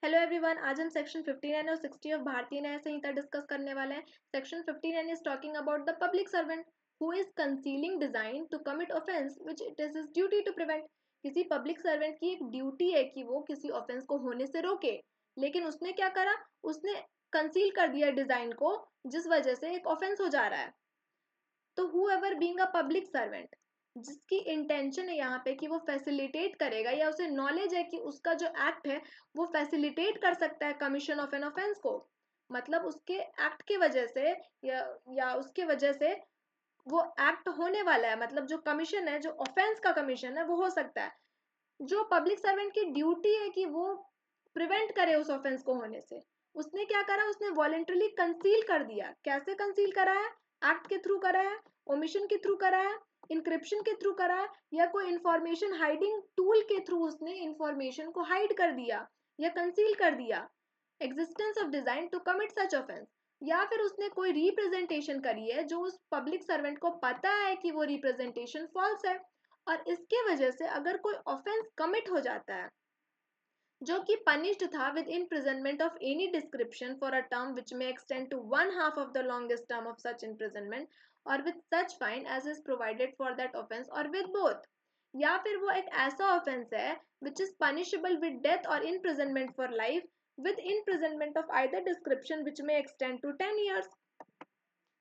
Hello everyone, आज हम section 59 और 60 ऑफ भारतीय न्याय संहिता डिस्कस करने वाले हैं। Section 59 is talking about the public servant who is concealing design to commit offence which it is his duty to prevent. किसी पब्लिक सर्वेंट की एक ड्यूटी है कि वो किसी ऑफेंस को होने से रोके, लेकिन उसने क्या करा, उसने कंसील कर दिया डिजाइन को, जिस वजह से एक ऑफेंस हो जा रहा है। तो whoever being a public servant, जिसकी इंटेंशन है यहाँ पे कि वो फैसिलिटेट करेगा या उसे नॉलेज है कि उसका जो एक्ट है वो फैसिलिटेट कर सकता है कमीशन ऑफ एन ऑफेंस को, मतलब उसके एक्ट की वजह से या उसके वजह से वो एक्ट होने वाला है, मतलब जो कमीशन है, जो ऑफेंस का कमीशन है वो हो सकता है। जो पब्लिक सर्वेंट की ड्यूटी है कि वो प्रिवेंट करे उस ऑफेंस को होने से, उसने क्या करा, उसने वॉलेंटरली कंसील कर दिया। कैसे कंसील करा है? एक्ट के थ्रू करा है, ओमिशन के थ्रू करा है, इंक्रिप्शन के थ्रू करा है, या कोई इंफॉर्मेशन हाइडिंग टूल के थ्रू उसने इंफॉर्मेशन को हाइड कर दिया या कंसील कर दिया। Existence of design to commit such offence, या फिर उसने कोई रिप्रेजेंटेशन करी है जो उस पब्लिक सर्वेंट को पता है कि वो रिप्रेजेंटेशन फॉल्स है, और इसके वजह से अगर कोई ऑफेंस कमिट हो जाता है जो कि पनिश्ड था with imprisonment of any description for a term which may extend to one half of the longest term of such imprisonment or with such fine as is provided for that offense or with both, या फिर वो एक ऐसा offence है which is punishable with death or imprisonment for life with imprisonment of either description which may extend to 10 years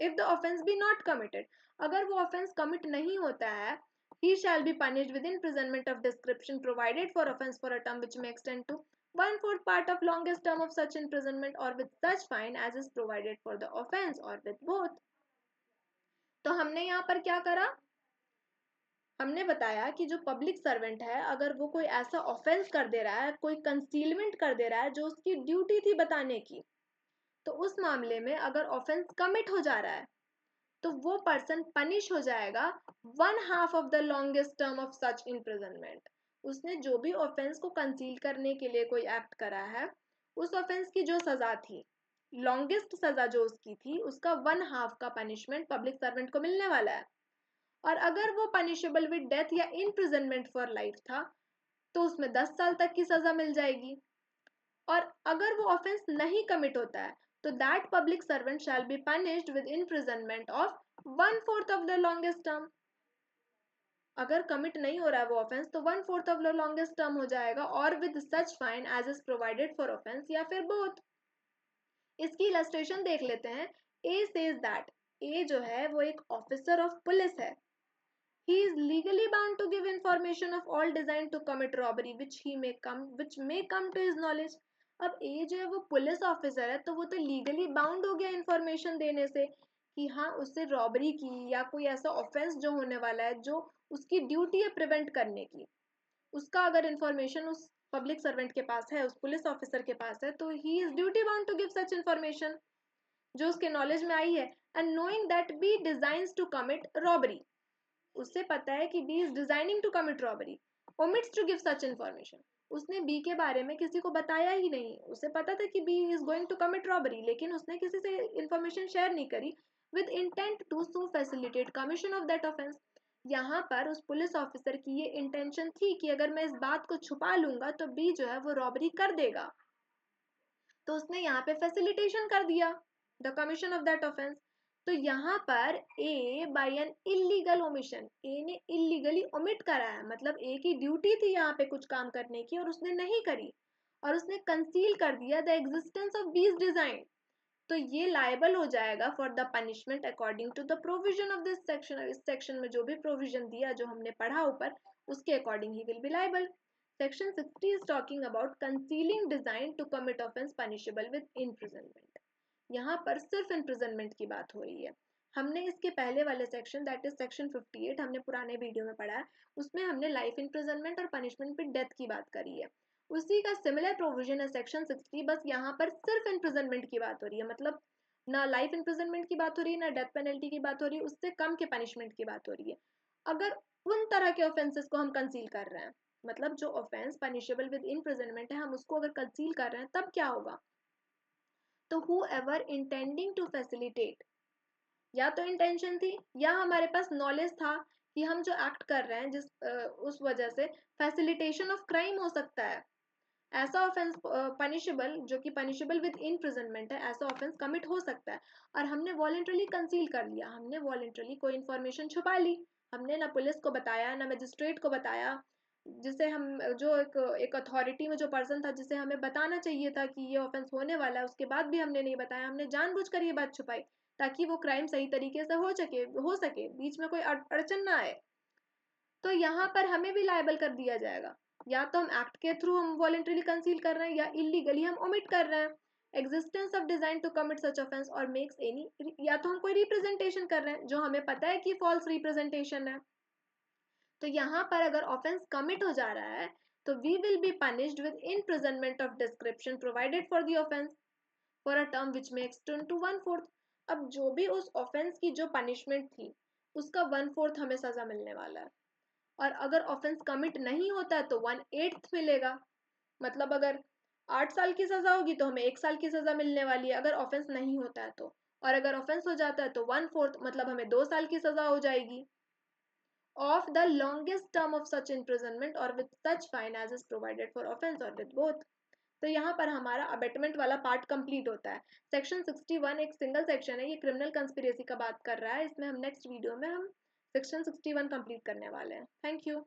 if the offense be not committed। अगर वो offense commit नहीं होता है, he shall be punished with imprisonment of description provided for offense for a term which may extend to 1/4 part of longest term of such imprisonment or with such fine as is provided for the offense or with both। तो हमने यहाँ पर क्या करा, हमने बताया कि जो पब्लिक सर्वेंट है अगर वो कोई ऐसा ऑफेंस कर दे रहा है, कोई कंसीलमेंट कर दे रहा है जो उसकी ड्यूटी थी बताने की, तो उस मामले में अगर ऑफेंस कमिट हो जा रहा है तो वो पर्सन पनिश हो जाएगा 1/2 of the longest term of such imprisonment. उसने जो भी ऑफेंस को कंसील करने के लिए कोई एक्ट करा है, उस ऑफेंस की जो सजा थी, लॉन्गेस्ट सजा जो उसकी थी, उसका 1/2 का पनिशमेंट पब्लिक सर्वेंट को मिलने वाला है। और अगर वो पनिशेबल विद डेथ या इम्प्रिजनमेंट फॉर लाइफ था तो उसमें 10 साल तक की सजा मिल जाएगी। और अगर वो ऑफेंस नहीं कमिट होता है तो that public servant shall be punished with imprisonment of 1/4 of the longest term. अगर कमिट नहीं हो रहा है वो ऑफेंस तो 1/4 ऑफ द लॉन्गेस्ट टर्म हो जाएगा, और with such fine as is provided for offence, या फिर बोथ। इसकी इलस्ट्रेशन देख लेते हैं। ए सेज दैट, ए जो है वो एक ऑफिसर ऑफ पुलिस है। He is legally bound to give information of all designed to commit robbery which may come to his knowledge। अब ए जो है वो पुलिस ऑफिसर है, तो वो तो लीगली बाउंड हो गया इंफॉर्मेशन देने से कि हाँ उससे रॉबरी की या कोई ऐसा ऑफेंस जो होने वाला है जो उसकी ड्यूटी है प्रिवेंट करने की, उसका अगर इंफॉर्मेशन उस पब्लिक सर्वेंट के पास है, उस पुलिस ऑफिसर के पास है, तो he is duty bound to give such information जो उसके नॉलेज में आई है। And knowing that B designs to commit robbery, उससे पता है कि B is designing to commit robbery, omits to give such information. उसने बी के बारे में किसी को बताया ही नहीं, उसे पता था कि B is going to commit robbery, लेकिन उसने किसी से इंफॉर्मेशन शेयर नहीं करी with intent to so facilitate commission of that offence. यहाँ पर उस पुलिस ऑफिसर की ये इंटेंशन थी कि अगर मैं इस बात को छुपा लूंगा तो बी जो है वो रॉबरी कर देगा, तो उसने यहाँ पे फैसिलिटेशन कर दिया the commission of that offence. तो यहाँ पर ए बाय एन इलीगल ओमिशन, ए ने इलीगली ओमिट करा है, मतलब ए की ड्यूटी थी यहाँ पे कुछ काम करने की और उसने नहीं करी, और उसने कंसील कर दिया the existence of B's design. तो ये लाइबल हो जाएगा for the punishment according to the provision of this section. इस सेक्शन में जो भी प्रोविजन दिया जो हमने पढ़ा ऊपर, उसके according he will be liable. Section 60 is talking about concealing design to commit offense punishable with imprisonment। यहाँ पर सिर्फ imprisonment की बात हो रही है। हमने इसके पहले वाले सेक्शन, दैट इज सेक्शन 58, हमने पुराने वीडियो में पढ़ा है, उसमें हमने लाइफ इम्प्रिजनमेंट और पनिशमेंट विद डेथ की बात करी है। उसी का सिमिलर प्रोविजन है सेक्शन 60, बस यहाँ पर सिर्फ इम्प्रिजनमेंट की बात हो रही है, मतलब ना लाइफ इम्प्रिजनमेंट की बात हो रही है ना डेथ पेनल्टी की बात हो रही है, उससे कम के पनिशमेंट की बात हो रही है। अगर उन तरह के ऑफेंसेस को हम कंसील कर रहे हैं, मतलब जो ऑफेंस पनिशेबल विद इम्प्रिजनमेंट है, हम उसको अगर कंसील कर रहे हैं तब क्या होगा, तो whoever intending to facilitate, या तो इंटेंशन थी या हमारे पास नॉलेज था कि हम जो एक्ट कर रहे हैं उस वजह से फैसिलिटेशन ऑफ क्राइम हो सकता है, ऐसा ऑफेंस पनिशेबल, जो कि पनिशेबल विद इम्प्रिजनमेंट है, ऐसा ऑफेंस कमिट हो सकता है। और हमने वॉलेंटरली कंसील कर लिया, हमने वॉलेंटरली कोई इन्फॉर्मेशन छुपा ली, हमने ना पुलिस को बताया ना मजिस्ट्रेट को बताया, जिसे हम जो एक अथॉरिटी में जो पर्सन था जिसे हमें बताना चाहिए था कि ये ऑफेंस होने वाला है, उसके बाद भी हमने नहीं बताया, हमने जानबूझकर ये बात छुपाई ताकि वो क्राइम सही तरीके से हो सके, बीच में कोई अड़चन ना आए। तो यहाँ पर हमें भी लायबल कर दिया जाएगा, या तो हम एक्ट के थ्रू हम वॉलेंटरली कंसील कर रहे हैं या इलीगली हम ओमिट कर रहे हैं existence of design to commit such offence और मेक्स एनी, या तो हम कोई रिप्रेजेंटेशन कर रहे हैं जो हमें पता है कि फॉल्स रिप्रेजेंटेशन है। तो यहाँ पर अगर ऑफेंस कमिट हो जा रहा है तो we will be punished with imprisonment of description provided for the offence for a term which may extend to 1/4। अब जो भी उस ऑफेंस की जो पनिशमेंट थी उसका 1/4 हमें सजा मिलने वाला है। और अगर ऑफेंस कमिट नहीं होता है तो 1/8 मिलेगा। मतलब अगर 8 साल की सजा होगी तो हमें 1 साल की सजा मिलने वाली है अगर ऑफेंस नहीं होता है तो। और अगर ऑफेंस हो जाता है तो 1/4 मतलब हमें 2 साल की सजा हो जाएगी of the longest term of such imprisonment or with such fine as is provided for offense or with both। तो यहाँ पर हमारा अबेटमेंट वाला पार्ट कंप्लीट होता है। सेक्शन 61 एक सिंगल सेक्शन है, ये क्रिमिनल कंस्पिरेसी का बात कर रहा है, इसमें हम नेक्स्ट वीडियो में हम सेक्शन 61 कंप्लीट करने वाले हैं। Thank you.